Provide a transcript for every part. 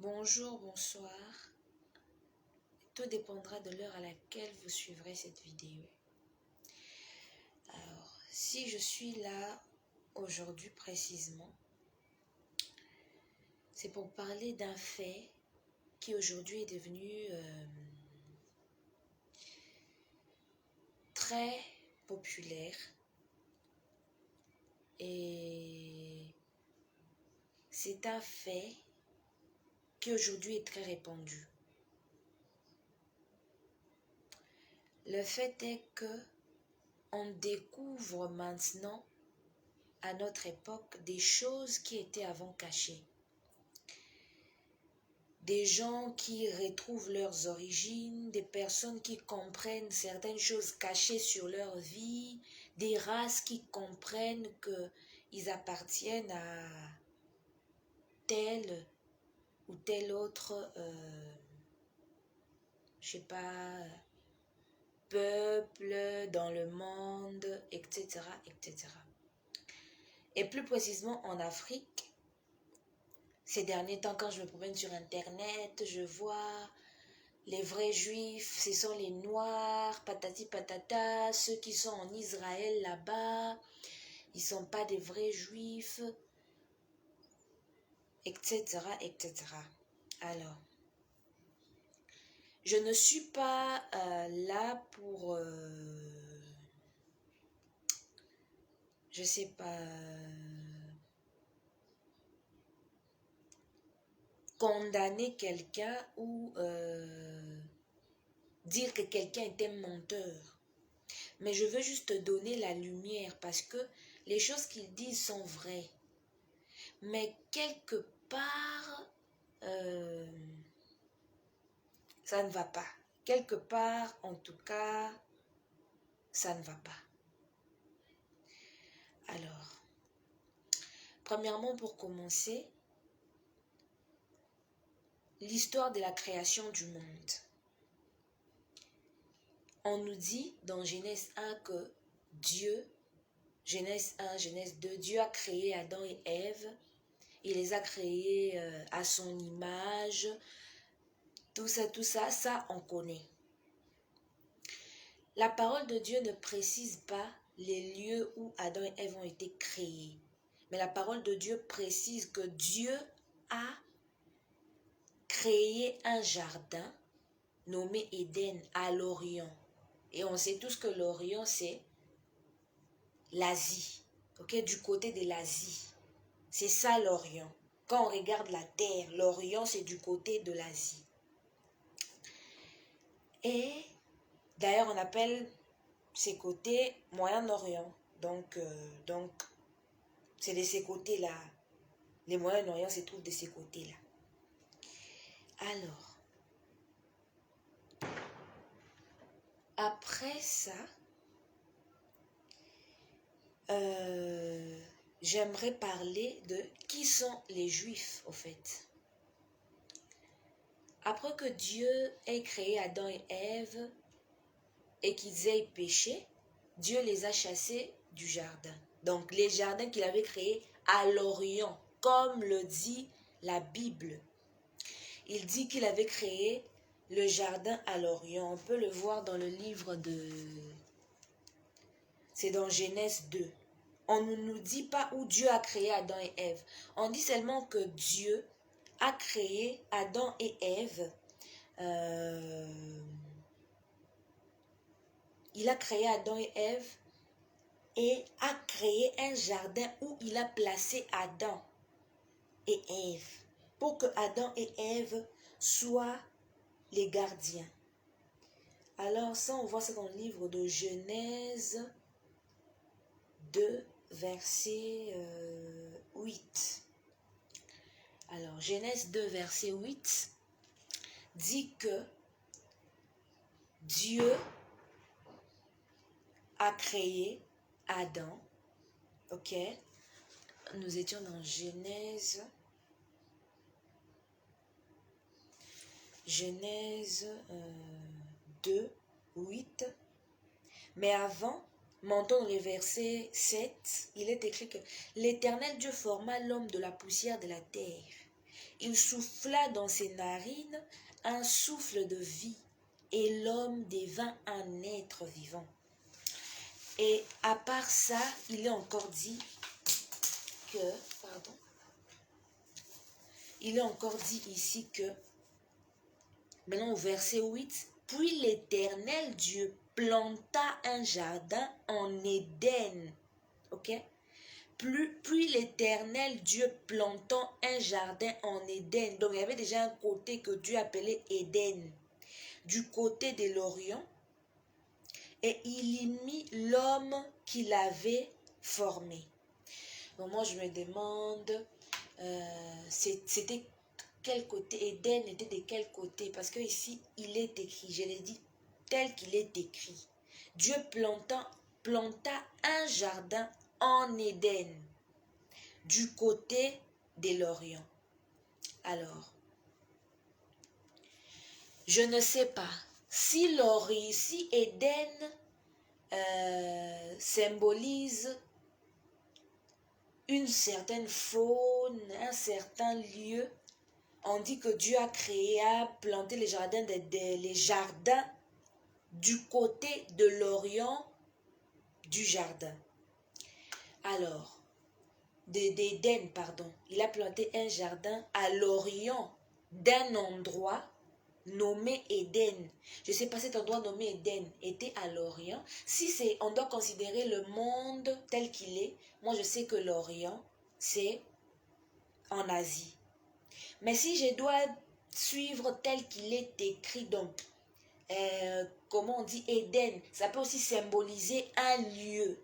Bonjour, bonsoir. Tout dépendra de l'heure à laquelle vous suivrez cette vidéo. Alors, si je suis là aujourd'hui précisément, c'est pour parler d'un fait qui aujourd'hui est devenu très populaire et c'est un fait qui aujourd'hui est très répandu. Le fait est que on découvre maintenant à notre époque des choses qui étaient avant cachées. Des gens qui retrouvent leurs origines, des personnes qui comprennent certaines choses cachées sur leur vie, des races qui comprennent qu'ils appartiennent à tel ou tel autre, je sais pas, peuple dans le monde, etc., etc. Et plus précisément en Afrique, ces derniers temps, quand je me promène sur Internet, je vois les vrais juifs, ce sont les noirs, patati patata, ceux qui sont en Israël là-bas, ils ne sont pas des vrais juifs, etc., etc. Alors, je ne suis pas là pour, je sais pas, condamner quelqu'un ou dire que quelqu'un est un menteur. Mais je veux juste donner la lumière parce que les choses qu'ils disent sont vraies. Mais quelque part, ça ne va pas. Quelque part, en tout cas, ça ne va pas. Alors, premièrement, pour commencer, l'histoire de la création du monde. On nous dit dans Genèse 1 que Dieu, Genèse 1, Genèse 2, Dieu a créé Adam et Ève. Il les a créés à son image. Tout ça, ça on connaît. La parole de Dieu ne précise pas les lieux où Adam et Ève ont été créés. Mais la parole de Dieu précise que Dieu a créé un jardin nommé Éden à l'Orient. Et on sait tous que l'Orient, c'est l'Asie. Okay? Du côté de l'Asie. C'est ça l'Orient. Quand on regarde la terre, l'Orient, c'est du côté de l'Asie. Et d'ailleurs, on appelle ces côtés Moyen-Orient. Donc c'est de ces côtés-là. Les Moyen-Orient se trouvent de ces côtés-là. Alors, après ça, j'aimerais parler de qui sont les Juifs, au fait. Après que Dieu ait créé Adam et Ève et qu'ils aient péché, Dieu les a chassés du jardin. Donc, les jardins qu'il avait créés à l'Orient, comme le dit la Bible. Il dit qu'il avait créé le jardin à l'Orient. On peut le voir dans le livre de... C'est dans Genèse 2. On ne nous dit pas où Dieu a créé Adam et Ève. On dit seulement que Dieu a créé Adam et Ève. Il a créé Adam et Ève et a créé un jardin où il a placé Adam et Ève pour que Adam et Ève soient les gardiens. Alors ça, on voit ça dans le livre de Genèse 2, verset 8. Alors, Genèse 2, verset 8 dit que Dieu a créé Adam. Ok? Nous étions dans Genèse 2, 8. Mais avant, montons dans le verset 7, il est écrit que l'Éternel Dieu forma l'homme de la poussière de la terre Il souffla dans ses narines un souffle de vie, et l'homme devint un être vivant. Et à part ça, il est encore dit que, pardon, il est encore dit ici que, maintenant au verset 8, puis l'Éternel Dieu planta un jardin en Éden. Ok? Puis l'Éternel Dieu plantant un jardin en Éden. Donc il y avait déjà un côté que Dieu appelait Éden, du côté de l'Orient. Et il y mit l'homme qu'il avait formé. Donc moi je me demande, c'était quel côté, Éden était de quel côté? Parce que ici il est écrit, je l'ai dit, tel qu'il est écrit. Dieu planta un jardin en Éden, du côté de l'Orient. Alors, je ne sais pas si Éden symbolise une certaine faune, un certain lieu. On dit que Dieu a créé, a planté les jardins du côté de l'Orient du jardin. Alors, d'Éden, pardon. Il a planté un jardin à l'Orient d'un endroit nommé Éden. Je ne sais pas, cet endroit nommé Éden était à l'Orient. Si on doit considérer le monde tel qu'il est, moi je sais que l'Orient, c'est en Asie. Mais si je dois suivre tel qu'il est écrit, donc, comment on dit Éden, ça peut aussi symboliser un lieu.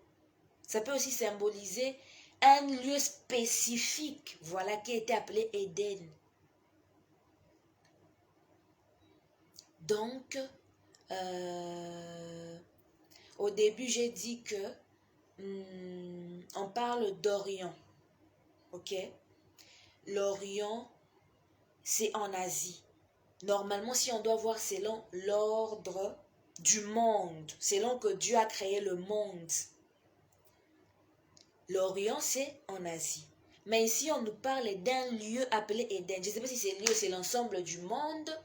Ça peut aussi symboliser un lieu spécifique, voilà, qui a été appelé Éden. Donc, au début, j'ai dit que on parle d'Orient, ok? L'Orient, c'est en Asie. Normalement, si on doit voir selon l'ordre du monde, selon que Dieu a créé le monde, l'Orient, c'est en Asie. Mais ici, on nous parle d'un lieu appelé Éden. Je ne sais pas si c'est lieu, c'est l'ensemble du monde.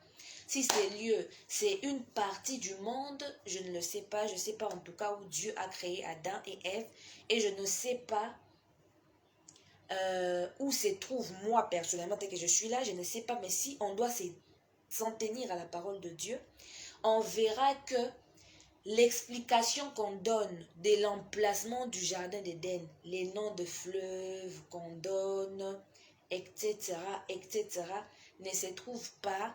Si c'est lieu, c'est une partie du monde, je ne le sais pas. Je ne sais pas en tout cas où Dieu a créé Adam et Ève. Et je ne sais pas où se trouve moi personnellement, tel que je suis là. Je ne sais pas, mais si on doit s'en tenir à la parole de Dieu, on verra que l'explication qu'on donne de l'emplacement du jardin d'Éden, les noms de fleuves qu'on donne, etc., etc., ne se trouve pas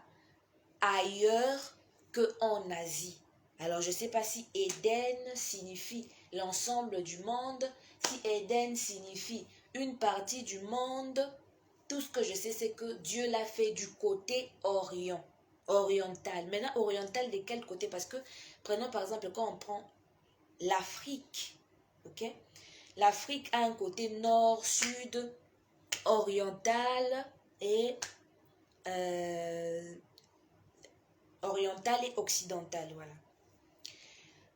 ailleurs qu'en Asie. Alors, je ne sais pas si Éden signifie l'ensemble du monde, si Éden signifie une partie du monde. Tout ce que je sais, c'est que Dieu l'a fait du côté oriental. Maintenant, oriental de quel côté? Parce que, prenons par exemple, quand on prend l'Afrique, ok? L'Afrique a un côté nord, sud, oriental et oriental et occidental, voilà.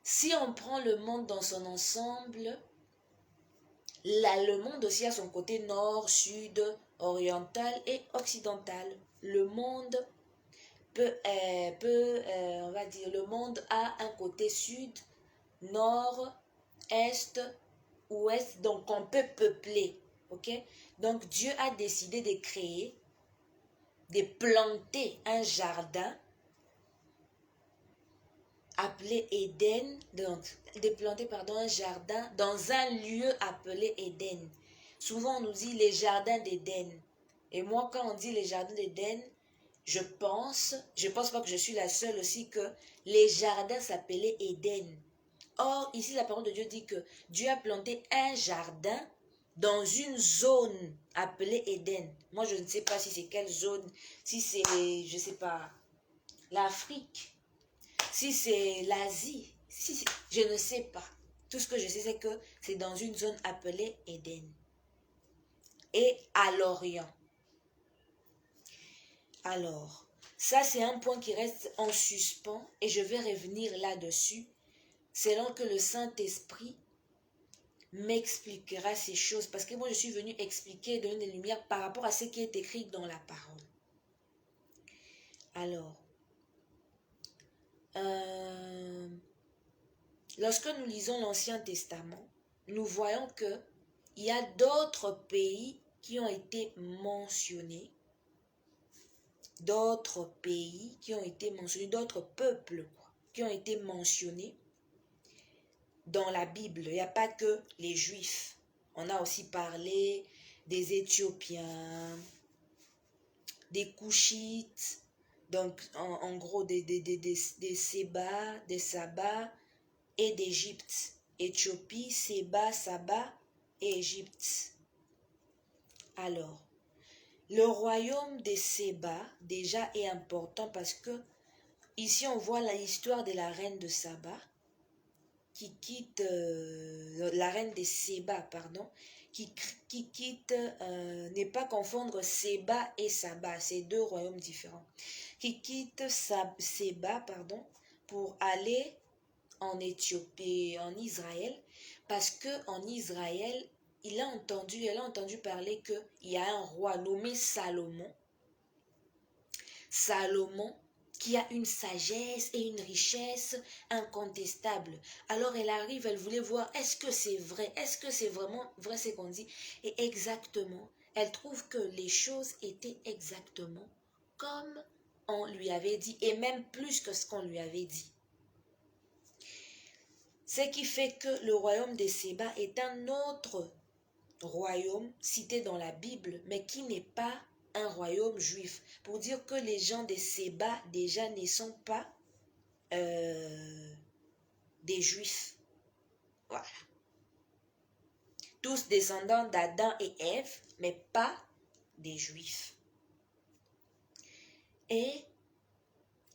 Si on prend le monde dans son ensemble, le monde aussi a son côté nord, sud, oriental et occidental. Le monde on va dire, le monde a un côté sud, nord, est, ouest, donc on peut peupler, ok? Donc Dieu a décidé de créer, de planter un jardin appelé Éden, donc de planter, pardon, un jardin dans un lieu appelé Éden. Souvent on nous dit les jardins d'Éden. Et moi quand on dit les jardins d'Éden, je pense pas que je suis la seule aussi, que les jardins s'appelaient Éden. Or, ici, la parole de Dieu dit que Dieu a planté un jardin dans une zone appelée Éden. Moi, je ne sais pas si c'est quelle zone, si c'est, je ne sais pas, l'Afrique, si c'est l'Asie, je ne sais pas. Tout ce que je sais, c'est que c'est dans une zone appelée Éden. Et à l'Orient. Alors, ça c'est un point qui reste en suspens et je vais revenir là-dessus selon que le Saint-Esprit m'expliquera ces choses parce que moi je suis venu expliquer, donner des lumières par rapport à ce qui est écrit dans la parole. Alors, lorsque nous lisons l'Ancien Testament, nous voyons que il y a d'autres pays qui ont été mentionnés, d'autres peuples qui ont été mentionnés dans la Bible. Il n'y a pas que les Juifs. On a aussi parlé des Éthiopiens, des Couchites, donc en gros des Séba, des Saba et d'Égypte. Éthiopie, Séba, Saba et Égypte. Alors, le royaume des Séba déjà est important parce que ici on voit l'histoire de la reine de Saba qui quitte, la reine de Séba, pardon, qui quitte, ne pas confondre Séba et Saba, c'est deux royaumes différents, qui quitte Séba, pardon, pour aller en Éthiopie, en Israël, parce que en Israël, elle a entendu parler qu'il y a un roi nommé Salomon, qui a une sagesse et une richesse incontestable. Alors elle arrive, elle voulait voir, est-ce que c'est vrai, est-ce que c'est vraiment vrai ce qu'on dit? Et exactement, elle trouve que les choses étaient exactement comme on lui avait dit, et même plus que ce qu'on lui avait dit. Ce qui fait que le royaume de Séba est un autre royaume cité dans la Bible, mais qui n'est pas un royaume juif. Pour dire que les gens de Séba déjà ne sont pas des juifs. Voilà. Tous descendants d'Adam et Ève, mais pas des juifs. Et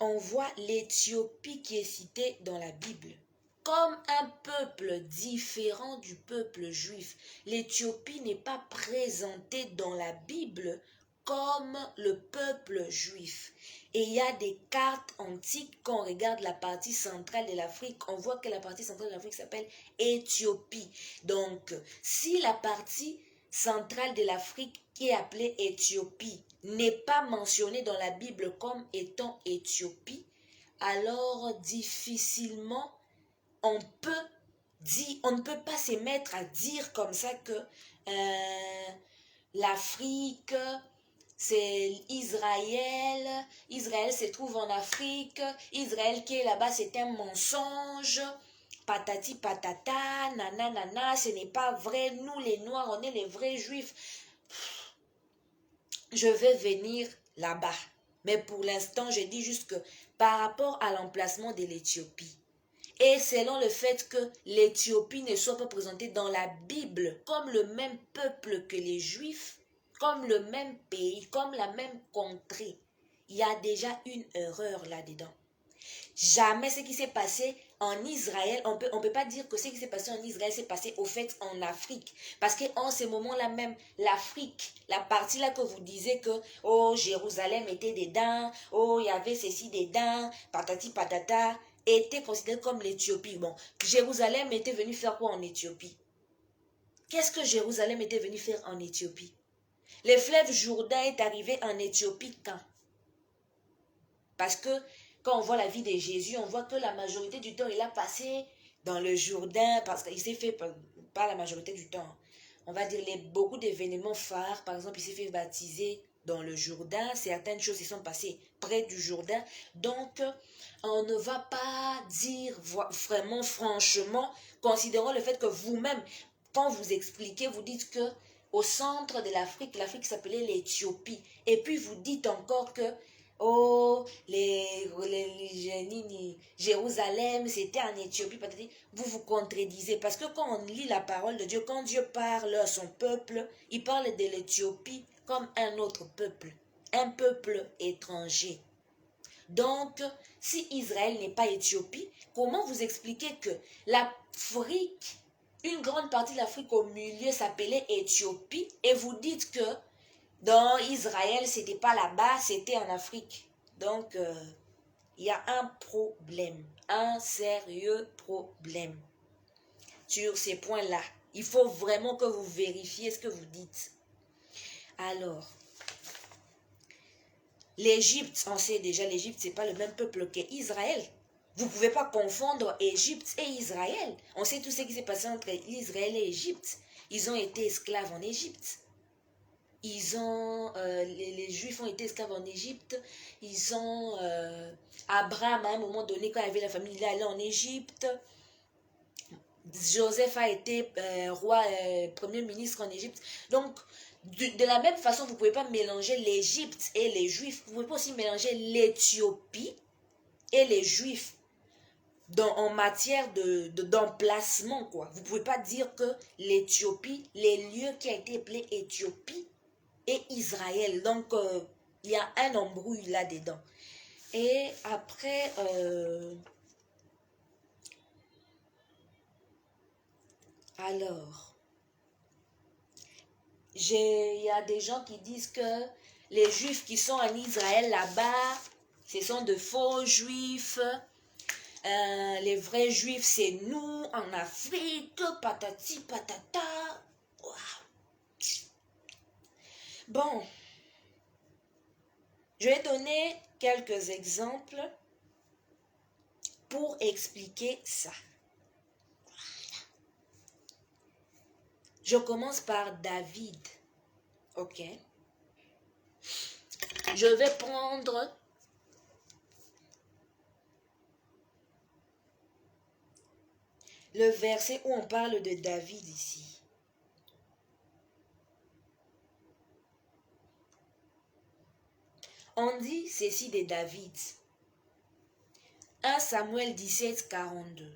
on voit l'Éthiopie qui est citée dans la Bible comme un peuple différent du peuple juif. L'Éthiopie n'est pas présentée dans la Bible comme le peuple juif. Et il y a des cartes antiques, quand on regarde la partie centrale de l'Afrique, on voit que la partie centrale de l'Afrique s'appelle Éthiopie. Donc, si la partie centrale de l'Afrique qui est appelée Éthiopie n'est pas mentionnée dans la Bible comme étant Éthiopie, alors difficilement on ne peut pas se mettre à dire comme ça que l'Afrique, c'est Israël, Israël se trouve en Afrique, Israël qui est là-bas c'est un mensonge, patati patata, nanana, ce n'est pas vrai, nous les Noirs, on est les vrais Juifs. Je vais venir là-bas. Mais pour l'instant, je dis juste que par rapport à l'emplacement de l'Éthiopie, et selon le fait que l'Éthiopie ne soit pas présentée dans la Bible comme le même peuple que les Juifs, comme le même pays, comme la même contrée, il y a déjà une erreur là-dedans. Jamais ce qui s'est passé en Israël, on peut pas dire que ce qui s'est passé en Israël s'est passé au fait en Afrique. Parce qu'en ce moment-là même, l'Afrique, la partie là que vous disiez que, oh, Jérusalem était dedans, oh, il y avait ceci dedans, patati patata, était considéré comme l'Éthiopie. Bon, Jérusalem était venu faire quoi en Éthiopie? Qu'est-ce que Jérusalem était venu faire en Éthiopie? Le fleuve Jourdain est arrivé en Éthiopie quand? Parce que quand on voit la vie de Jésus, on voit que la majorité du temps, il a passé dans le Jourdain, parce qu'il s'est fait, pas la majorité du temps, on va dire beaucoup d'événements phares. Par exemple, il s'est fait baptiser dans le Jourdain, certaines choses se sont passées près du Jourdain. Donc, on ne va pas dire vraiment, franchement, considérons le fait que vous-même, quand vous expliquez, vous dites que au centre de l'Afrique s'appelait l'Éthiopie. Et puis vous dites encore que oh, Jérusalem, c'était en Éthiopie. Vous vous contredisez. Parce que quand on lit la parole de Dieu, quand Dieu parle à son peuple, il parle de l'Éthiopie comme un autre peuple. Un peuple étranger. Donc, si Israël n'est pas Éthiopie, comment vous expliquez que l'Afrique, une grande partie de l'Afrique au milieu s'appelait Éthiopie, et vous dites que dans Israël, c'était pas là-bas, c'était en Afrique. Donc, il y a un problème, un sérieux problème sur ces points-là. Il faut vraiment que vous vérifiez ce que vous dites. Alors, l'Égypte, on sait déjà, l'Égypte, ce n'est pas le même peuple qu'Israël. Vous ne pouvez pas confondre Égypte et Israël. On sait tout ce qui s'est passé entre Israël et Égypte. Ils ont été esclaves en Égypte. Les Juifs ont été esclaves en Égypte. Abraham, à un moment donné, quand il avait la famille, il est allé en Égypte. Joseph a été roi, premier ministre en Égypte. Donc, de la même façon, vous ne pouvez pas mélanger l'Égypte et les Juifs. Vous ne pouvez pas aussi mélanger l'Éthiopie et les Juifs en matière d'emplacement, quoi. Vous ne pouvez pas dire que l'Éthiopie, les lieux qui ont été appelés Éthiopie et Israël. Donc, il y a un embrouille là-dedans. Et après... alors, il y a des gens qui disent que les Juifs qui sont en Israël là-bas, ce sont de faux Juifs. Les vrais Juifs, c'est nous en Afrique, patati patata. Wow. Bon, je vais donner quelques exemples pour expliquer ça. Je commence par David. Ok. Je vais prendre le verset où on parle de David ici. On dit ceci de David. 1 Samuel 17, 42.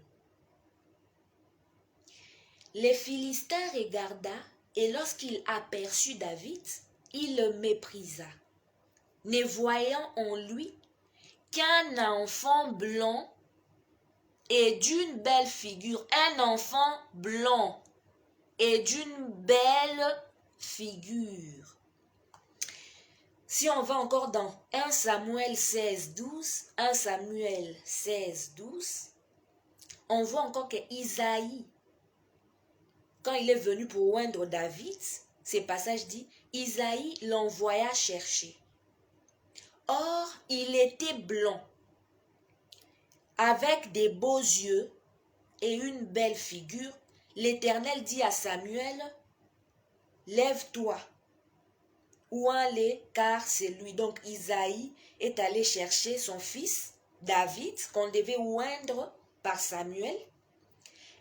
Les Philistins regarda et lorsqu'il aperçut David, il le méprisa, ne voyant en lui qu'un enfant blanc et d'une belle figure. Un enfant blanc et d'une belle figure. Si on va encore dans 1 Samuel 16, 12, 1 Samuel 16, 12, on voit encore que Isaïe, quand il est venu pour oindre David, ces passages dit, Isaïe l'envoya chercher. Or, il était blanc, avec des beaux yeux et une belle figure. L'Éternel dit à Samuel, lève-toi, oins-les, car c'est lui. Donc Isaïe est allé chercher son fils, David, qu'on devait oindre par Samuel.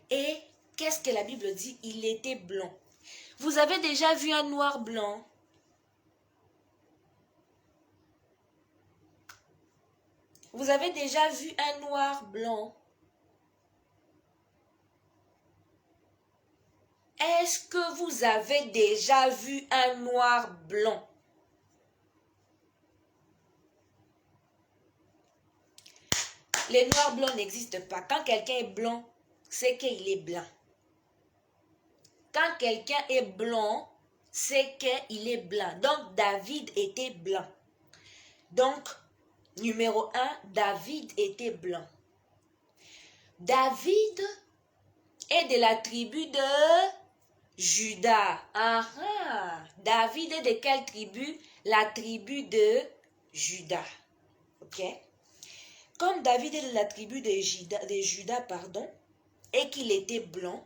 Et qu'est-ce que la Bible dit? Il était blanc. Vous avez déjà vu un noir blanc? Vous avez déjà vu un noir blanc? Est-ce que vous avez déjà vu un noir blanc? Les noirs blancs n'existent pas. Quand quelqu'un est blanc, c'est qu'il est blanc. Quand quelqu'un est blanc, c'est qu'il est blanc. Donc, David était blanc. Donc, numéro 1, David était blanc. David est de la tribu de Juda. David est de quelle tribu? La tribu de Juda. Ok? Comme David est de la tribu de Juda, et qu'il était blanc,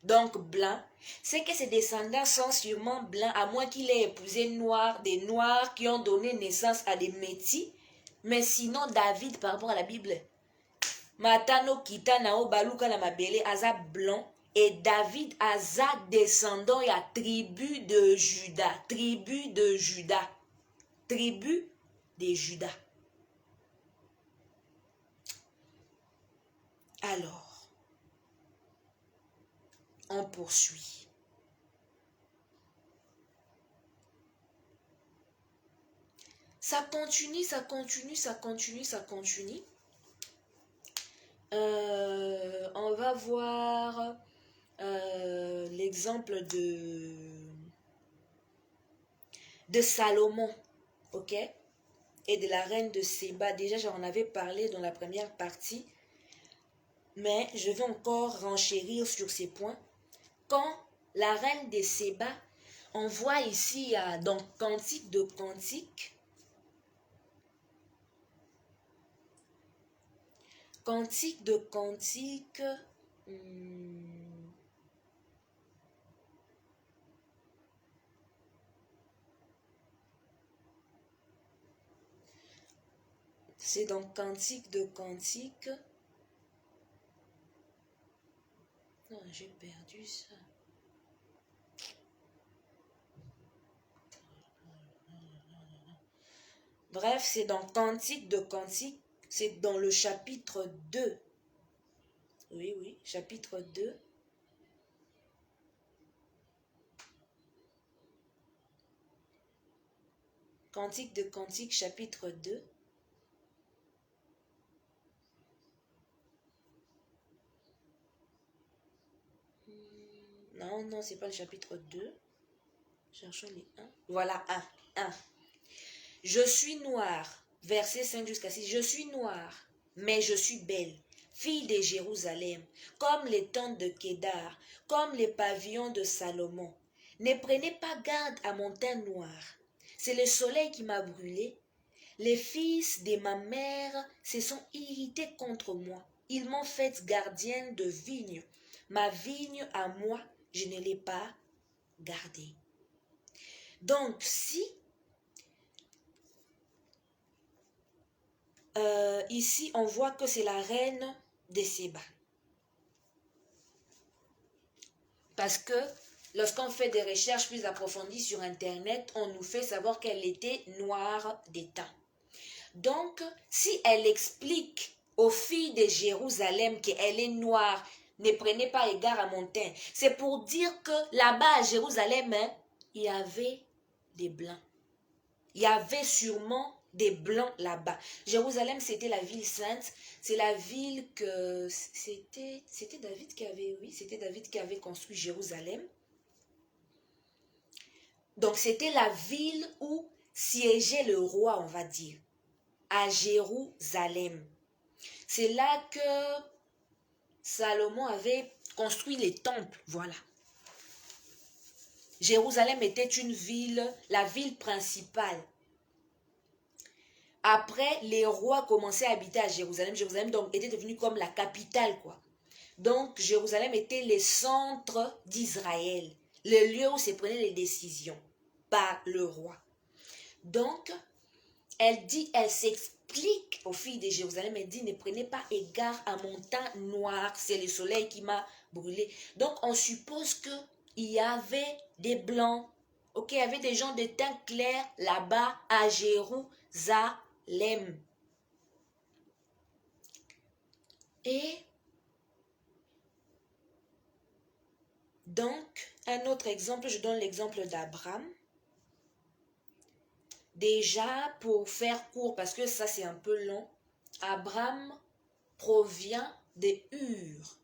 donc blanc, c'est que ses descendants sont sûrement blancs, à moins qu'il ait épousé des noirs qui ont donné naissance à des métis. Mais sinon, David, par rapport à la Bible, Matano Kitanao Baluka na Mabele, Aza blanc, et David Aza descendant et à tribu de Juda, tribu de Juda, tribu de Juda. Alors, on poursuit. Ça continue, ça continue, ça continue, ça continue. On va voir l'exemple de Salomon, ok? Et de la reine de Séba. Déjà, j'en avais parlé dans la première partie. Mais je vais encore renchérir sur ces points. Quand la reine de Séba, on voit ici dans Cantique de Cantique, Cantique de Cantique, c'est dans Cantique de Cantique. Non, j'ai perdu ça. Bref, c'est dans Cantique de Cantique, c'est dans le chapitre 2. Oui, oui, chapitre 2. Cantique de Cantique, chapitre 2. Non, non, c'est pas le chapitre 2. Cherchons les 1. Voilà, 1. Je suis noire, verset 5 jusqu'à 6. Je suis noire, mais je suis belle, fille de Jérusalem, comme les tentes de Kédar, comme les pavillons de Salomon. Ne prenez pas garde à mon teint noir. C'est le soleil qui m'a brûlé. Les fils de ma mère se sont irrités contre moi. Ils m'ont faite gardienne de vigne. Ma vigne à moi, je ne l'ai pas gardée. Donc, si ici, on voit que c'est la reine de Séba. Parce que lorsqu'on fait des recherches plus approfondies sur Internet, on nous fait savoir qu'elle était noire des temps. Donc, si elle explique aux filles de Jérusalem qu'elle est noire, ne prenez pas égard à mon teint, c'est pour dire que là-bas à Jérusalem, il y avait des blancs. Il y avait sûrement des blancs là-bas. Jérusalem, c'était la ville sainte. C'est la ville que... C'était David qui avait... Oui, c'était David qui avait construit Jérusalem. Donc, c'était la ville où siégeait le roi, on va dire. À Jérusalem. C'est là que Salomon avait construit les temples. Voilà. Jérusalem était une ville, la ville principale. Après, les rois commençaient à habiter à Jérusalem. Jérusalem donc était devenue comme la capitale, quoi. Donc, Jérusalem était le centre d'Israël, le lieu où se prenaient les décisions par le roi. Donc, elle s'explique aux filles de Jérusalem, elle dit, ne prenez pas égard à mon teint noir, c'est le soleil qui m'a brûlé. Donc, on suppose qu'il y avait des blancs, ok, il y avait des gens de teint clair là-bas à Jérusalem. Et donc, un autre exemple, je donne l'exemple d'Abraham. Déjà, pour faire court, parce que ça c'est un peu long, Abraham provient de Ur,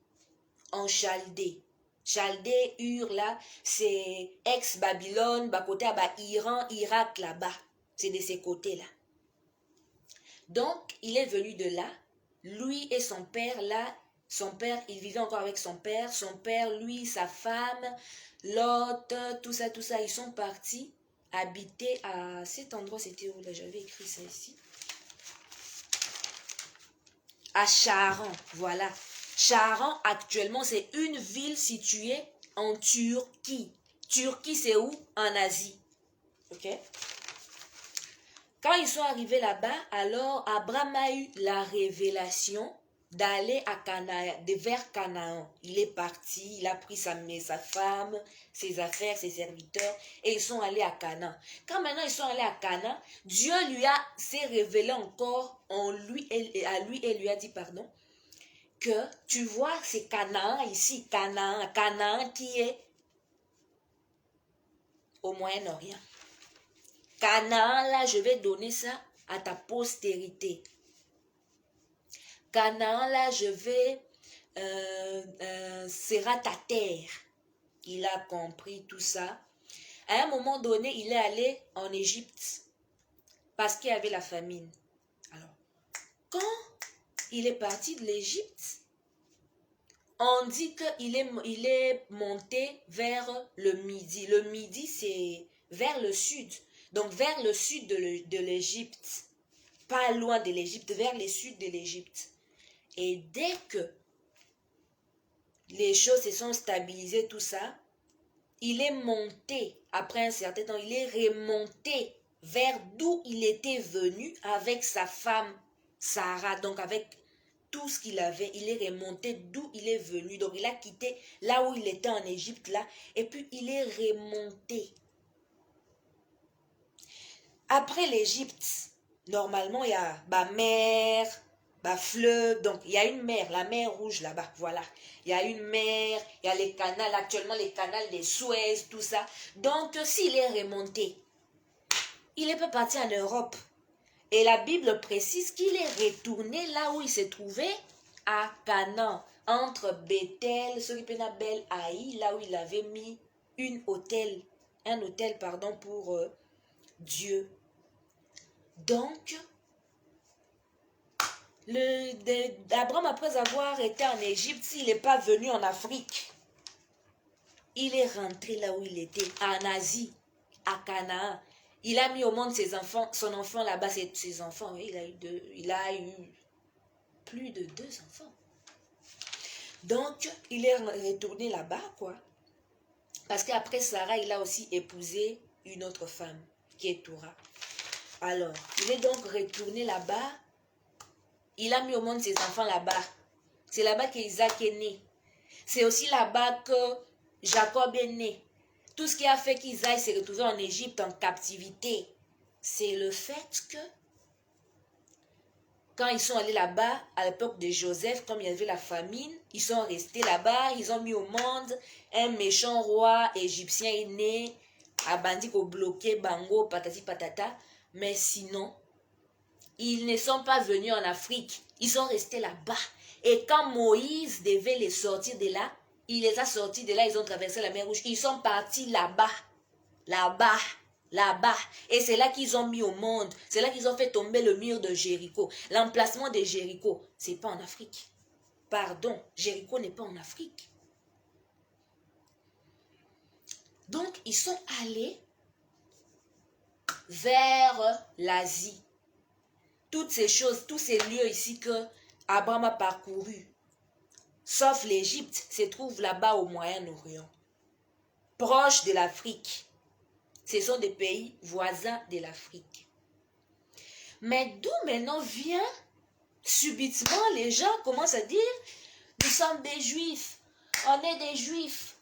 en Chaldée. Chaldée, Ur, là, c'est ex-Babylone, bas côté, bah, Iran, Irak, là-bas. C'est de ces côtés-là. Donc, il est venu de là. Lui et son père, là, son père, il vivait encore avec son père. Son père, lui, sa femme, Lot, tout ça, ils sont partis habiter à cet endroit. C'était où, là? J'avais écrit ça ici. À Charan, voilà. Charan, actuellement, c'est une ville située en Turquie. Turquie, c'est où? En Asie. Ok? Quand ils sont arrivés là-bas, alors Abraham a eu la révélation d'aller à Canaan, vers Canaan. Il est parti, il a pris sa femme, ses affaires, ses serviteurs, et ils sont allés à Canaan. Quand maintenant ils sont allés à Canaan, Dieu s'est révélé encore à lui et lui a dit, pardon, que tu vois, c'est Canaan ici, Canaan qui est au Moyen-Orient. Canaan, là, je vais donner ça à ta postérité. Canaan, là, sera ta terre. Il a compris tout ça. À un moment donné, il est allé en Égypte parce qu'il y avait la famine. Alors, quand il est parti de l'Égypte, On dit il est monté vers le midi. Le midi, c'est vers le sud. Donc, vers le sud de l'Égypte. Pas loin de l'Égypte, vers le sud de l'Égypte. Et dès que les choses se sont stabilisées, tout ça, il est monté, après un certain temps, il est remonté vers d'où il était venu avec sa femme Sarah, donc avec tout ce qu'il avait, il est remonté d'où il est venu. Donc il a quitté là où il était en Égypte, là, et puis il est remonté. Après l'Égypte, normalement, il y a mer, fleuve, donc il y a une mer, la mer Rouge là-bas, voilà. Il y a une mer, il y a les canals, actuellement les canals des Suez, tout ça. Donc s'il est remonté, il peut partir en Europe. Et la Bible précise qu'il est retourné là où il s'est trouvé, à Canaan, entre Bethel, ce qui s'appelle Haï, là où il avait mis un hôtel pour Dieu. Donc, Abraham, après avoir été en Égypte, s'il n'est pas venu en Afrique, il est rentré là où il était, en Asie, à Canaan. Il a mis au monde son enfant là-bas, ses enfants. Oui, il a eu plus de 2 enfants. Donc, il est retourné là-bas, quoi. Parce qu'après Sarah, il a aussi épousé une autre femme, qui est Toura. Alors, il est donc retourné là-bas. Il a mis au monde ses enfants là-bas. C'est là-bas qu'Isaac est né. C'est aussi là-bas que Jacob est né. Tout ce qui a fait qu'Isaac s'est retrouvé en Égypte en captivité, c'est le fait que quand ils sont allés là-bas, à l'époque de Joseph, comme il y avait la famine, ils sont restés là-bas, ils ont mis au monde un méchant roi égyptien est né, a bandit au bloqué, bango, patati patata, mais sinon, ils ne sont pas venus en Afrique, ils sont restés là-bas. Et quand Moïse devait les sortir de là, il les a sortis de là, ils ont traversé la mer Rouge, ils sont partis là-bas, là-bas. Là-bas. Et c'est là qu'ils ont mis au monde. C'est là qu'ils ont fait tomber le mur de Jéricho. L'emplacement de Jéricho, c'est pas en Afrique. Pardon, Jéricho n'est pas en Afrique. Donc, ils sont allés vers l'Asie. Toutes ces choses, tous ces lieux ici que Abraham a parcouru, sauf l'Égypte, se trouvent là-bas au Moyen-Orient, proche de l'Afrique. Ce sont des pays voisins de l'Afrique. Mais d'où maintenant vient subitement les gens commencent à dire nous sommes des juifs, on est des juifs,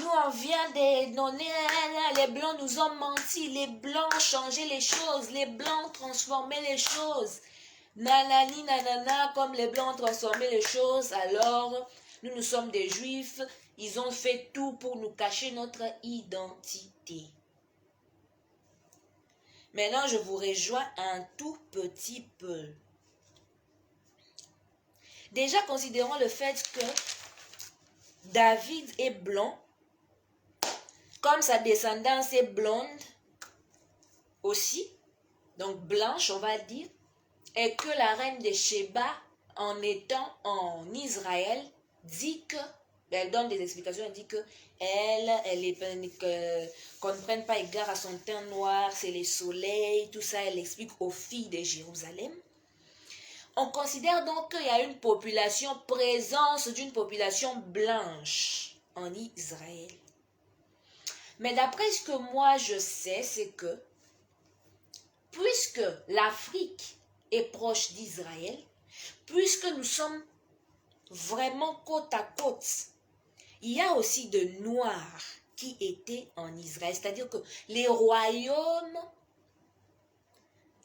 nous on vient les blancs nous ont menti, les blancs ont changé les choses, les blancs ont transformé les choses, nanani nanana, comme les blancs ont transformé les choses, alors nous sommes des juifs, ils ont fait tout pour nous cacher notre identité. Maintenant, je vous rejoins un tout petit peu. Déjà, considérons le fait que David est blanc, comme sa descendance est blonde aussi, donc blanche, on va dire, et que la reine de Sheba, en étant en Israël, dit que, elle donne des explications, elle dit que qu'on ne prenne pas égard à son teint noir, c'est le soleil, tout ça, elle explique aux filles de Jérusalem. On considère donc qu'il y a une population, présence d'une population blanche en Israël. Mais d'après ce que moi je sais, c'est que, puisque l'Afrique est proche d'Israël, puisque nous sommes vraiment côte à côte, il y a aussi de noirs qui étaient en Israël. C'est-à-dire que les royaumes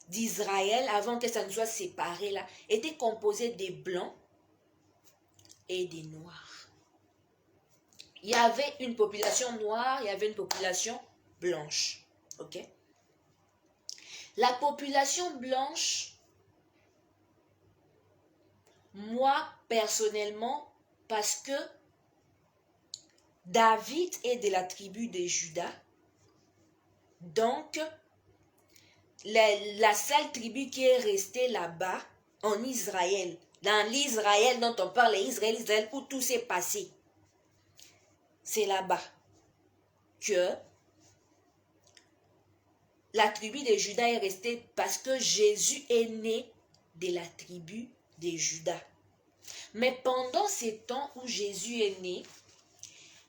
d'Israël, avant que ça ne soit séparé là, étaient composés des blancs et des noirs. Il y avait une population noire, il y avait une population blanche. Ok? La population blanche, moi personnellement, parce que David est de la tribu de Juda, donc la seule tribu qui est restée là-bas en Israël dans l'Israël dont on parle, Israël, où tout s'est passé. C'est là-bas que la tribu de Juda est restée parce que Jésus est né de la tribu de Juda. Mais pendant ces temps où Jésus est né,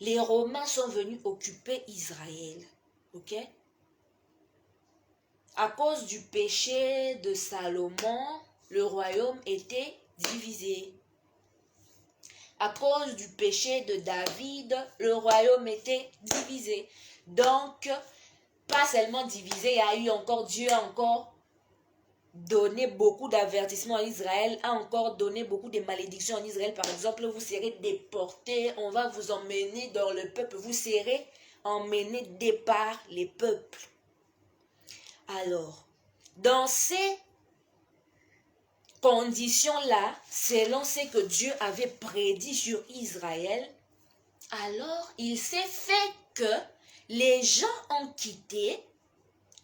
les Romains sont venus occuper Israël. Ok? À cause du péché de Salomon, le royaume était divisé. À cause du péché de David, le royaume était divisé. Donc, pas seulement divisé, Dieu a encore donné beaucoup d'avertissements en Israël, a encore donné beaucoup de malédictions en Israël. Par exemple, vous serez déportés, on va vous emmener dans le peuple, vous serez emmenés par les peuples. Alors, dans ces conditions-là, selon ce que Dieu avait prédit sur Israël, alors il s'est fait que les gens ont quitté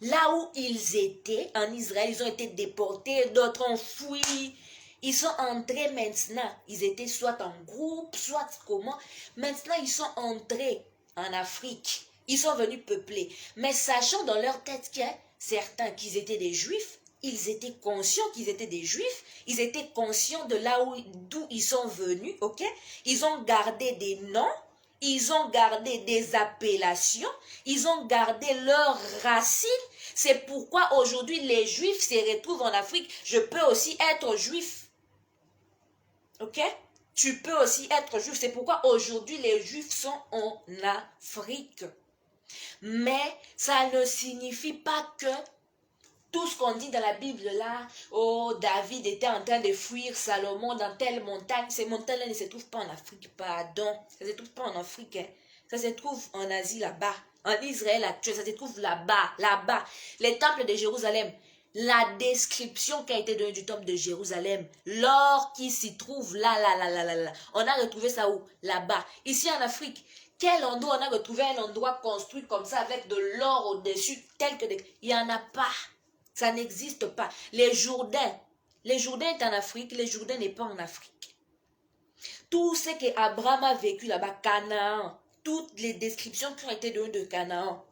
là où ils étaient en Israël, ils ont été déportés, d'autres ont fui, ils sont entrés maintenant, ils étaient soit en groupe, soit comment, maintenant ils sont entrés en Afrique, ils sont venus peupler, mais sachant dans leur tête que certains qu'ils étaient des Juifs, ils étaient conscients qu'ils étaient des Juifs, ils étaient conscients de là d'où ils sont venus, ok? Ils ont gardé des noms, ils ont gardé des appellations, ils ont gardé leurs racines. C'est pourquoi aujourd'hui les Juifs se retrouvent en Afrique. Je peux aussi être juif. Ok? Tu peux aussi être juif. C'est pourquoi aujourd'hui les Juifs sont en Afrique. Mais ça ne signifie pas que tout ce qu'on dit dans la Bible là, oh, David était en train de fuir Salomon dans telle montagne. Ces montagnes-là ne se trouvent pas en Afrique, pardon. Ça ne se trouve pas en Afrique. Hein. Ça se trouve en Asie là-bas. En Israël actuel, ça se trouve là-bas, là-bas. Les temples de Jérusalem. La description qui a été donnée du temple de Jérusalem, l'or qui s'y trouve là. On a retrouvé ça où? Là-bas. Ici en Afrique. Quel endroit on a retrouvé un endroit construit comme ça avec de l'or au-dessus, tel que il n'y en a pas. Ça n'existe pas. Les Jourdains est en Afrique, les Jourdains n'est pas en Afrique. Tout ce que Abraham a vécu là-bas, Canaan, toutes les descriptions qui ont été données de Canaan,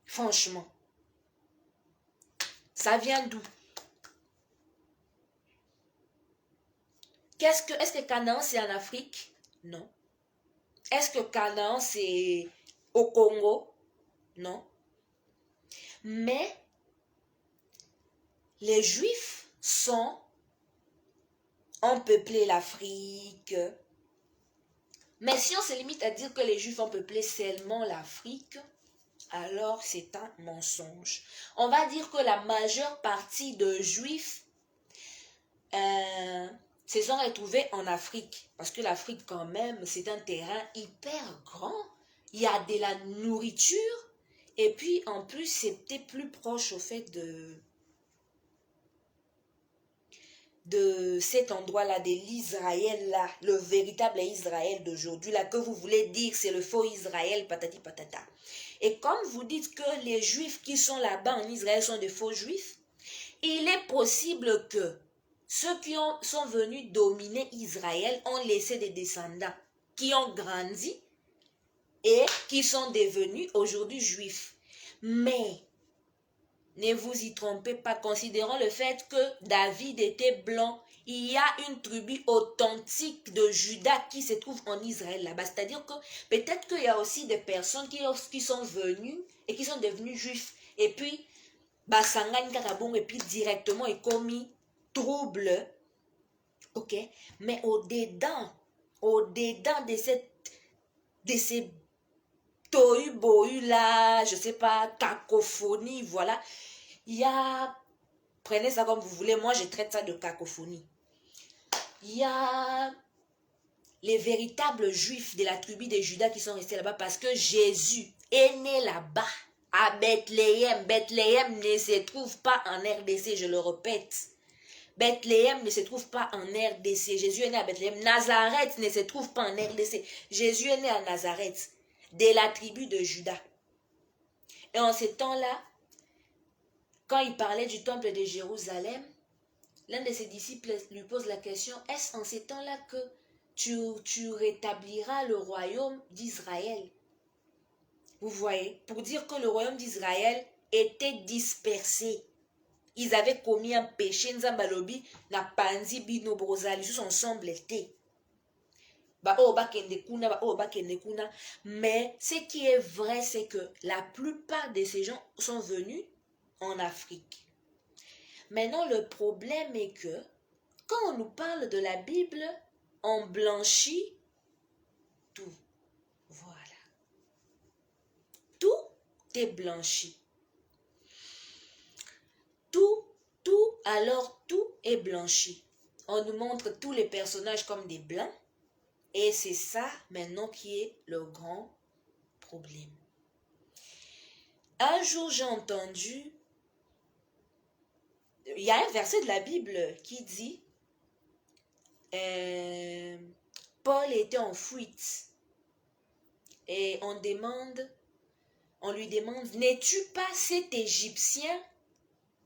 franchement, ça vient d'où? Est-ce que Canaan c'est en Afrique? Non. Est-ce que Canaan c'est au Congo? Non. Mais les Juifs ont peuplé l'Afrique. Mais si on se limite à dire que les Juifs ont peuplé seulement l'Afrique, alors c'est un mensonge. On va dire que la majeure partie de Juifs se sont retrouvés en Afrique. Parce que l'Afrique quand même, c'est un terrain hyper grand. Il y a de la nourriture. Et puis en plus, c'était plus proche au fait de cet endroit-là, de l'Israël-là, le véritable Israël d'aujourd'hui, là, que vous voulez dire, c'est le faux Israël, patati patata. Et comme vous dites que les Juifs qui sont là-bas en Israël sont des faux Juifs, il est possible que ceux qui sont venus dominer Israël ont laissé des descendants qui ont grandi et qui sont devenus aujourd'hui Juifs. Mais ne vous y trompez pas, considérons le fait que David était blanc. Il y a une tribu authentique de Juda qui se trouve en Israël là-bas. C'est-à-dire que peut-être qu'il y a aussi des personnes qui sont venues et qui sont devenues juifs. Et puis, Basangan Karabong, et puis directement, et commis trouble. Ok? Mais au-dedans de ces tohu bohu là, je sais pas, cacophonie, voilà. Il y a, prenez ça comme vous voulez, moi je traite ça de cacophonie. Il y a les véritables juifs de la tribu de Juda qui sont restés là-bas parce que Jésus est né là-bas, à Bethléem. Bethléem ne se trouve pas en RDC, je le répète. Bethléem ne se trouve pas en RDC. Jésus est né à Bethléem. Nazareth ne se trouve pas en RDC. Jésus est né à Nazareth, de la tribu de Juda. Et en ce temps-là, quand il parlait du temple de Jérusalem, l'un de ses disciples lui pose la question, est-ce en ces temps-là que tu rétabliras le royaume d'Israël? Vous voyez, pour dire que le royaume d'Israël était dispersé. Ils avaient commis un péché, Nzambalobi, na panzi bino brozali, tous ensemble étaient. Mais ce qui est vrai, c'est que la plupart de ces gens sont venus en Afrique. Maintenant, le problème est que quand on nous parle de la Bible, on blanchit tout. Voilà. Tout est blanchi. Alors tout est blanchi. On nous montre tous les personnages comme des blancs. Et c'est ça maintenant qui est le grand problème. Un jour, j'ai entendu, il y a un verset de la Bible qui dit, Paul était en fuite. Et on lui demande, n'es-tu pas cet Égyptien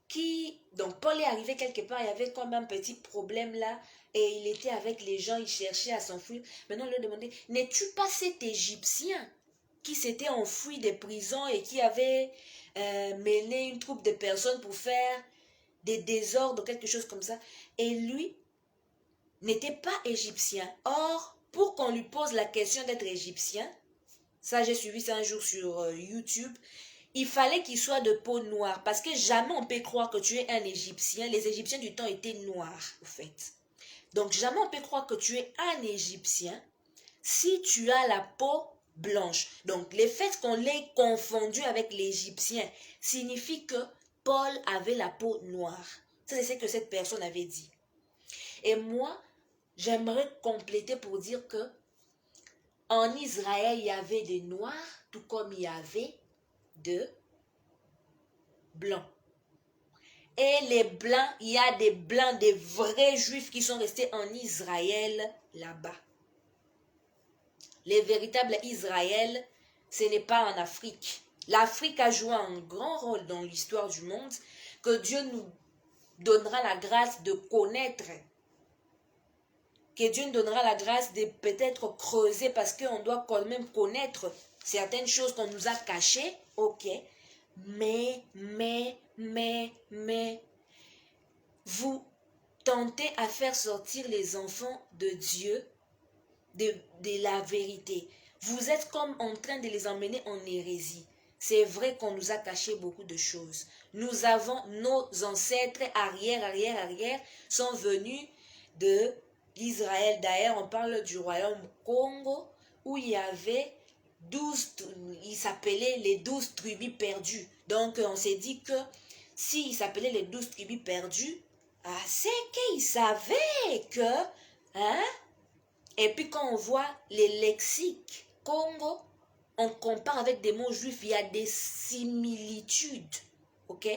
qui... Donc Paul est arrivé quelque part, il y avait comme un petit problème là, et il était avec les gens, il cherchait à s'enfuir. Maintenant, on lui demandait, n'es-tu pas cet Égyptien qui s'était enfui des prisons et qui avait mené une troupe de personnes pour faire des désordres, quelque chose comme ça? Et lui n'était pas égyptien. Or, pour qu'on lui pose la question d'être égyptien, ça j'ai suivi ça un jour sur YouTube, il fallait qu'il soit de peau noire, parce que jamais on peut croire que tu es un Égyptien. Les Égyptiens du temps étaient noirs, au fait. Donc, jamais on peut croire que tu es un Égyptien si tu as la peau blanche. Donc, le fait qu'on l'ait confondu avec l'Égyptien signifie que Paul avait la peau noire. Ça, c'est ce que cette personne avait dit. Et moi, j'aimerais compléter pour dire que en Israël, il y avait des noirs, tout comme il y avait de blancs. Et les blancs, il y a des blancs, des vrais juifs qui sont restés en Israël là-bas. Les véritables Israël, ce n'est pas en Afrique. L'Afrique a joué un grand rôle dans l'histoire du monde, que Dieu nous donnera la grâce de connaître. Que Dieu nous donnera la grâce de peut-être creuser, parce qu'on doit quand même connaître certaines choses qu'on nous a cachées, ok. Mais, vous tentez à faire sortir les enfants de Dieu de la vérité. Vous êtes comme en train de les emmener en hérésie. C'est vrai qu'on nous a caché beaucoup de choses. Nous avons, nos ancêtres, arrière, sont venus de l'Israël. D'ailleurs, on parle du royaume Congo, où il y avait 12, il s'appelait les 12 tribus perdues. Donc, on s'est dit que s'il s'appelait les 12 tribus perdues, c'est qu'ils savaient que, Et puis quand on voit les lexiques Congo, on compare avec des mots juifs, il y a des similitudes, ok?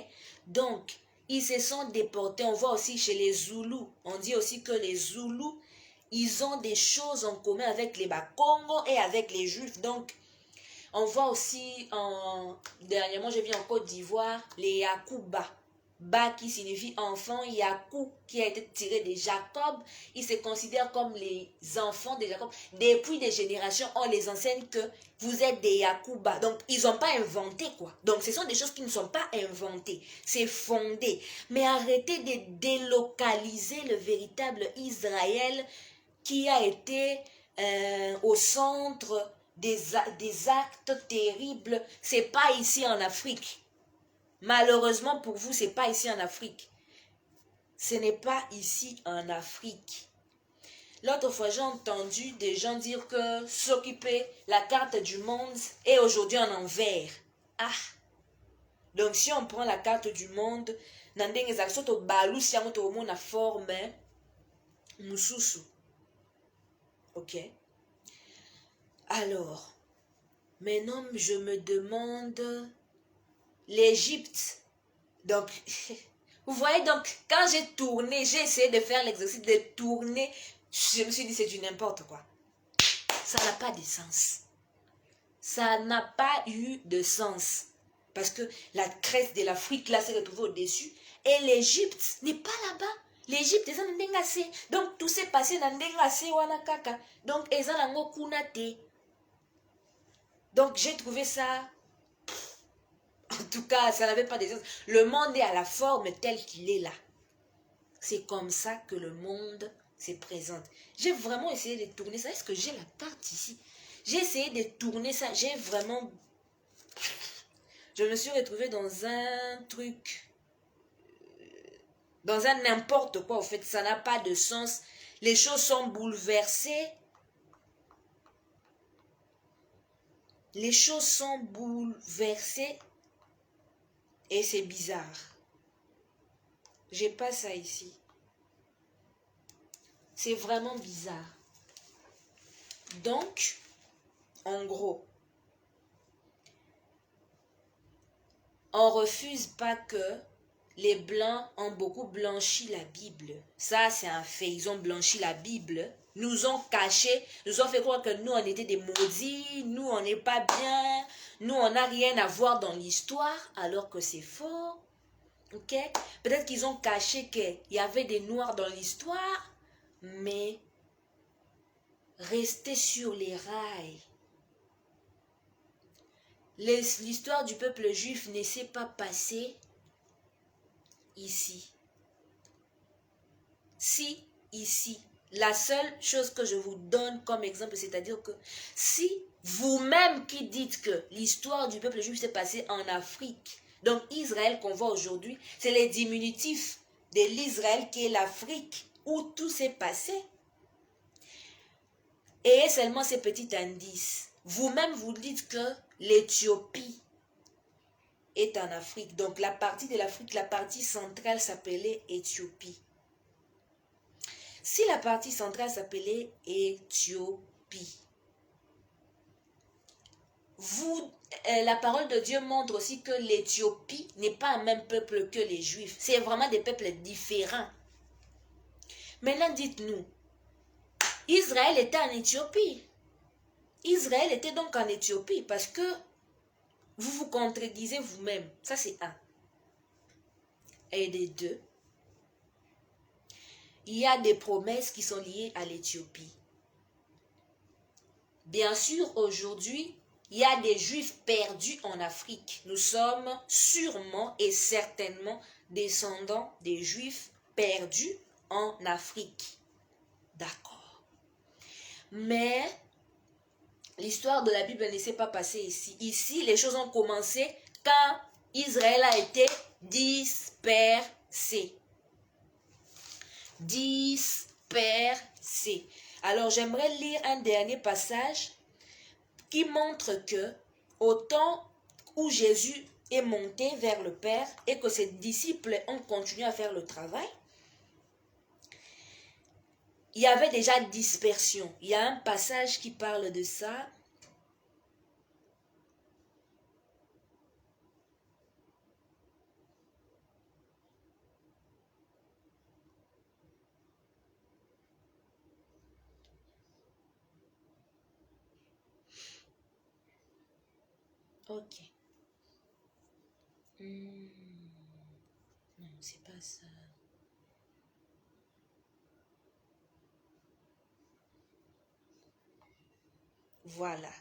Donc, ils se sont déportés. On voit aussi chez les Zoulous, on dit aussi que les Zoulous, ils ont des choses en commun avec les Bakongo et avec les Juifs. Donc, on voit aussi, dernièrement, j'ai vu en Côte d'Ivoire, les Yakuba. Ba qui signifie enfant, Yakou qui a été tiré de Jacob. Ils se considèrent comme les enfants de Jacob. Depuis des générations, on les enseigne que vous êtes des Yakuba. Donc, ils n'ont pas inventé quoi. Donc, ce sont des choses qui ne sont pas inventées. C'est fondé. Mais arrêtez de délocaliser le véritable Israël qui a été au centre des actes terribles. C'est pas ici en Afrique. Malheureusement pour vous, c'est pas ici en Afrique. Ce n'est pas ici en Afrique. L'autre fois, j'ai entendu des gens dire que s'occuper la carte du monde est aujourd'hui en envers. Donc si on prend la carte du monde, forme mususu. Ok. Alors, maintenant je me demande l'Égypte. Donc, vous voyez, donc, quand j'ai tourné, j'ai essayé de faire l'exercice de tourner, je me suis dit, c'est du n'importe quoi. Ça n'a pas de sens. Ça n'a pas eu de sens. Parce que la crête de l'Afrique, là, s'est retrouvée au-dessus. Et l'Égypte n'est pas là-bas. L'Égypte, eza ndenga se. Donc, tout s'est passé dans ndenga se wana kaka. Donc, eza nango kuna te. Donc, j'ai trouvé ça... En tout cas, ça n'avait pas de sens. Le monde est à la forme telle qu'il est là. C'est comme ça que le monde se présente. J'ai vraiment essayé de tourner ça. Est-ce que j'ai la carte ici? J'ai essayé de tourner ça. J'ai vraiment... Je me suis retrouvée dans un truc... Dans un n'importe quoi, en fait. Ça n'a pas de sens. Les choses sont bouleversées. Les choses sont bouleversées. Et c'est bizarre. J'ai pas ça ici. C'est vraiment bizarre. Donc, en gros, on refuse pas que les Blancs ont beaucoup blanchi la Bible. Ça, c'est un fait. Ils ont blanchi la Bible. Nous ont caché, nous ont fait croire que nous, on était des maudits, nous, on n'est pas bien, nous, on n'a rien à voir dans l'histoire, alors que c'est faux. Ok? Peut-être qu'ils ont caché qu'il y avait des Noirs dans l'histoire, mais restez sur les rails. L'histoire du peuple juif ne s'est pas passée ici. Si, ici. La seule chose que je vous donne comme exemple, c'est-à-dire que si vous-même qui dites que l'histoire du peuple juif s'est passée en Afrique, donc Israël qu'on voit aujourd'hui, c'est les diminutifs de l'Israël qui est l'Afrique où tout s'est passé. Et seulement ces petits indices. Vous-même vous dites que l'Éthiopie est en Afrique. Donc la partie de l'Afrique, la partie centrale s'appelait Éthiopie. Si la partie centrale s'appelait Éthiopie, la parole de Dieu montre aussi que l'Éthiopie n'est pas un même peuple que les Juifs. C'est vraiment des peuples différents. Maintenant, dites-nous, Israël était en Éthiopie. Israël était donc en Éthiopie parce que vous vous contredisez vous-même. Ça, c'est un. Et des deux, il y a des promesses qui sont liées à l'Éthiopie. Bien sûr, aujourd'hui, il y a des Juifs perdus en Afrique. Nous sommes sûrement et certainement descendants des Juifs perdus en Afrique. D'accord. Mais l'histoire de la Bible ne s'est pas passée ici. Ici, les choses ont commencé quand Israël a été dispersé. Dispersé. Alors, j'aimerais lire un dernier passage qui montre que au temps où Jésus est monté vers le Père et que ses disciples ont continué à faire le travail, il y avait déjà dispersion. Il y a un passage qui parle de ça. Ok. Non, c'est pas ça. Voilà.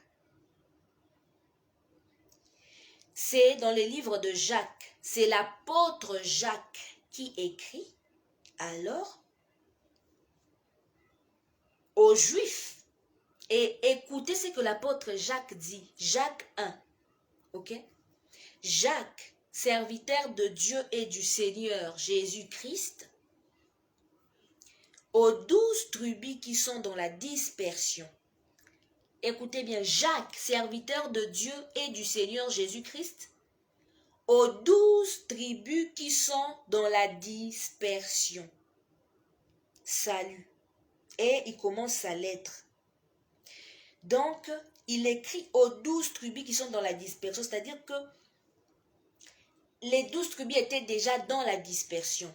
C'est dans le livre de Jacques. C'est l'apôtre Jacques qui écrit. Alors, aux Juifs. Et écoutez ce que l'apôtre Jacques dit. Jacques 1. Ok? Jacques, serviteur de Dieu et du Seigneur Jésus-Christ, aux 12 tribus qui sont dans la dispersion. Écoutez bien, Jacques, serviteur de Dieu et du Seigneur Jésus-Christ, aux 12 tribus qui sont dans la dispersion. Salut. Et il commence sa lettre. Donc, il écrit aux 12 tribus qui sont dans la dispersion, c'est-à-dire que les 12 tribus étaient déjà dans la dispersion.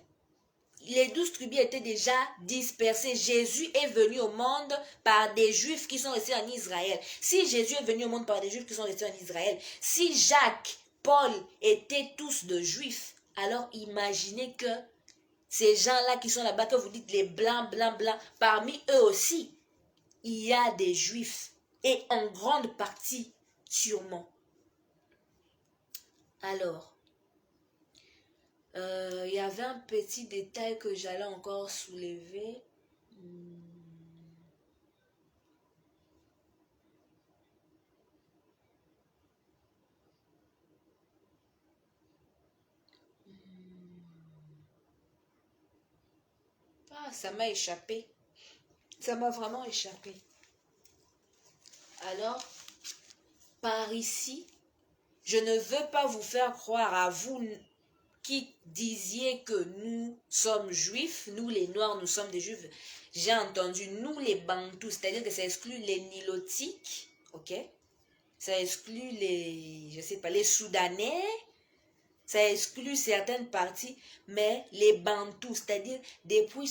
Les 12 tribus étaient déjà dispersées. Jésus est venu au monde par des Juifs qui sont restés en Israël. Si Jésus est venu au monde par des Juifs qui sont restés en Israël, si Jacques, Paul étaient tous de Juifs, alors imaginez que Ces gens-là qui sont là-bas, que vous dites les blancs, blancs, blancs, parmi eux aussi, il y a des juifs. Et en grande partie, sûrement. Alors, il y avait un petit détail que j'allais encore soulever. Ah, ça m'a échappé. Ça m'a vraiment échappé. Alors, par ici, je ne veux pas vous faire croire à vous qui disiez que nous sommes juifs, nous les noirs, nous sommes des juifs. J'ai entendu nous les bantous, c'est-à-dire que ça exclut les nilotiques, ok? Ça exclut les, je sais pas, les soudanais, ça exclut certaines parties, mais les bantous, c'est-à-dire depuis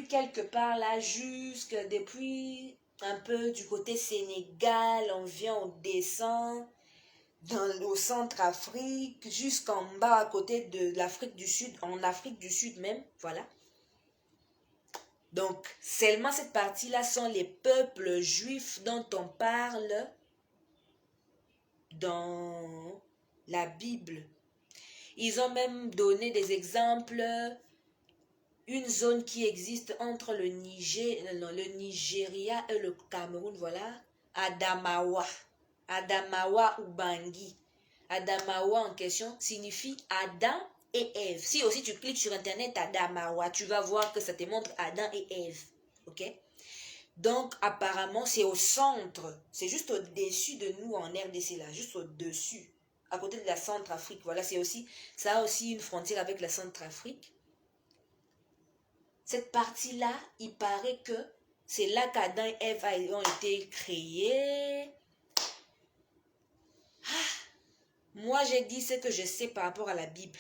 quelque part là, jusque depuis un peu du côté Sénégal, on vient, on descend au centre-Afrique, jusqu'en bas à côté de l'Afrique du Sud, en Afrique du Sud même, voilà. Donc, seulement cette partie-là sont les peuples juifs dont on parle dans la Bible. Ils ont même donné des exemples, une zone qui existe entre le Nigeria et le Cameroun, voilà, Adamawa. Adamawa ou Bangui. Adamawa en question signifie Adam et Ève. Si aussi tu cliques sur internet Adamawa, tu vas voir que ça te montre Adam et Ève. Ok? Donc apparemment c'est au centre, c'est juste au-dessus de nous en RDC là, juste au-dessus, à côté de la Centrafrique. Voilà, ça a aussi une frontière avec la Centrafrique. Cette partie-là, il paraît que c'est là qu'Adam et Ève ont été créés. Moi, j'ai dit ce que je sais par rapport à la Bible.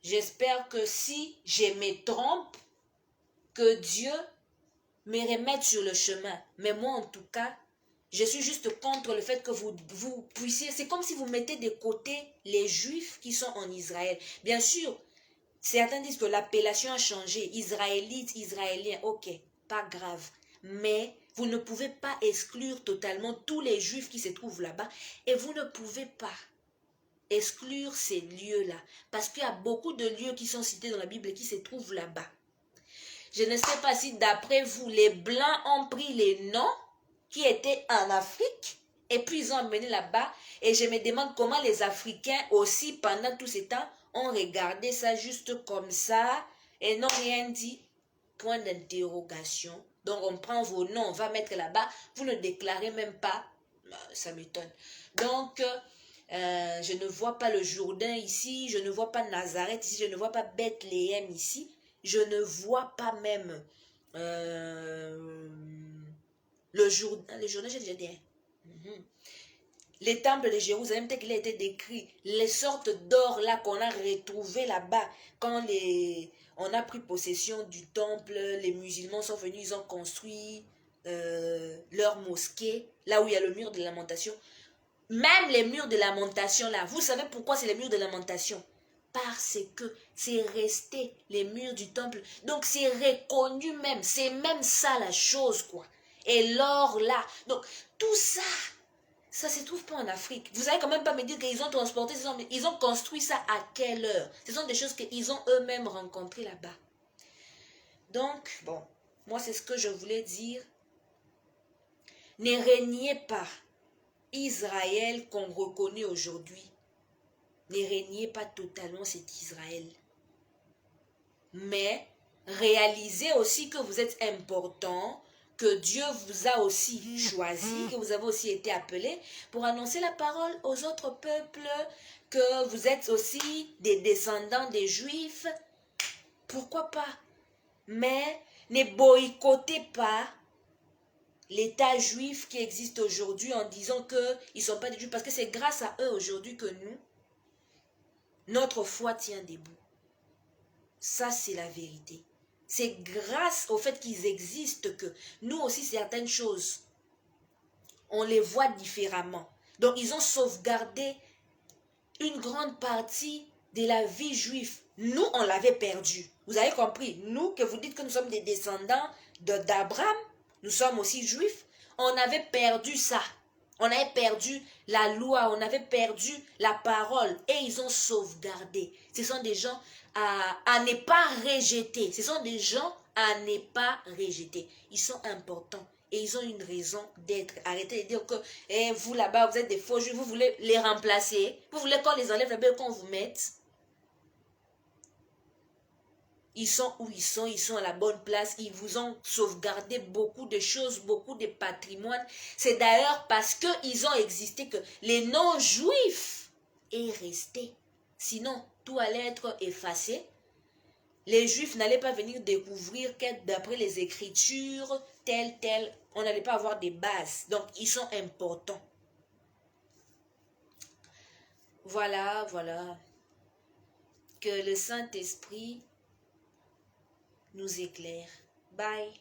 J'espère que si je me trompe, que Dieu me remette sur le chemin. Mais moi, en tout cas, je suis juste contre le fait que vous puissiez... C'est comme si vous mettez de côté les Juifs qui sont en Israël. Bien sûr, certains disent que l'appellation a changé. Israélites, Israéliens, ok, pas grave. Mais vous ne pouvez pas exclure totalement tous les Juifs qui se trouvent là-bas. Et vous ne pouvez pas exclure ces lieux-là. Parce qu'il y a beaucoup de lieux qui sont cités dans la Bible et qui se trouvent là-bas. Je ne sais pas si d'après vous, les Blancs ont pris les noms qui étaient en Afrique et puis ils ont emmené là-bas. Et je me demande comment les Africains aussi, pendant tout ce temps, ont regardé ça juste comme ça et n'ont rien dit. Point d'interrogation. Donc on prend vos noms, on va mettre là-bas. Vous ne déclarez même pas. Ça m'étonne. Donc, je ne vois pas le Jourdain ici. Je ne vois pas Nazareth ici. Je ne vois pas Bethléem ici. Je ne vois pas même le Jourdain, j'ai déjà dit. Les temples de Jérusalem, tel qu'il a été décrit, les sortes d'or là qu'on a retrouvé là-bas, quand on a pris possession du temple, les musulmans sont venus, ils ont construit leur mosquée, là où il y a le mur de lamentation. Même les murs de lamentation là, vous savez pourquoi c'est les murs de lamentation? Parce que c'est resté les murs du temple. Donc c'est reconnu même. C'est même ça la chose quoi. Et l'or là. Donc tout ça, ça se trouve pas en Afrique. Vous savez quand même pas me dire qu'ils ont transporté, ils ont construit ça à quelle heure? Ce sont des choses qu'ils ont eux-mêmes rencontrées là-bas. Donc, bon, moi c'est ce que je voulais dire. Ne régnez pas Israël qu'on reconnaît aujourd'hui. Ne régnez pas totalement cet Israël. Mais réalisez aussi que vous êtes important, que Dieu vous a aussi choisi, que vous avez aussi été appelé pour annoncer la parole aux autres peuples, que vous êtes aussi des descendants des Juifs. Pourquoi pas? Mais ne boycottez pas l'État juif qui existe aujourd'hui en disant qu'ils ne sont pas des Juifs, parce que c'est grâce à eux aujourd'hui que notre foi tient debout. Ça, c'est la vérité. C'est grâce au fait qu'ils existent que nous aussi, certaines choses, on les voit différemment. Donc, ils ont sauvegardé une grande partie de la vie juive, nous, on l'avait perdu. Vous avez compris? Nous, que vous dites que nous sommes des descendants d'Abraham, nous sommes aussi juifs, on avait perdu ça. On avait perdu la loi, on avait perdu la parole et ils ont sauvegardé. Ce sont des gens à ne pas rejeter. Ce sont des gens à ne pas rejeter. Ils sont importants et ils ont une raison d'être. Arrêtez de dire que vous là-bas, vous êtes des faux juifs, vous voulez les remplacer. Vous voulez qu'on les enlève là-bas et qu'on vous mette. Ils sont où ils sont à la bonne place, ils vous ont sauvegardé beaucoup de choses, beaucoup de patrimoine. C'est d'ailleurs parce qu'ils ont existé que les non-juifs est resté. Sinon, tout allait être effacé. Les juifs n'allaient pas venir découvrir que d'après les écritures, tel, on n'allait pas avoir des bases. Donc, ils sont importants. Voilà. Que le Saint-Esprit nous éclaire. Bye.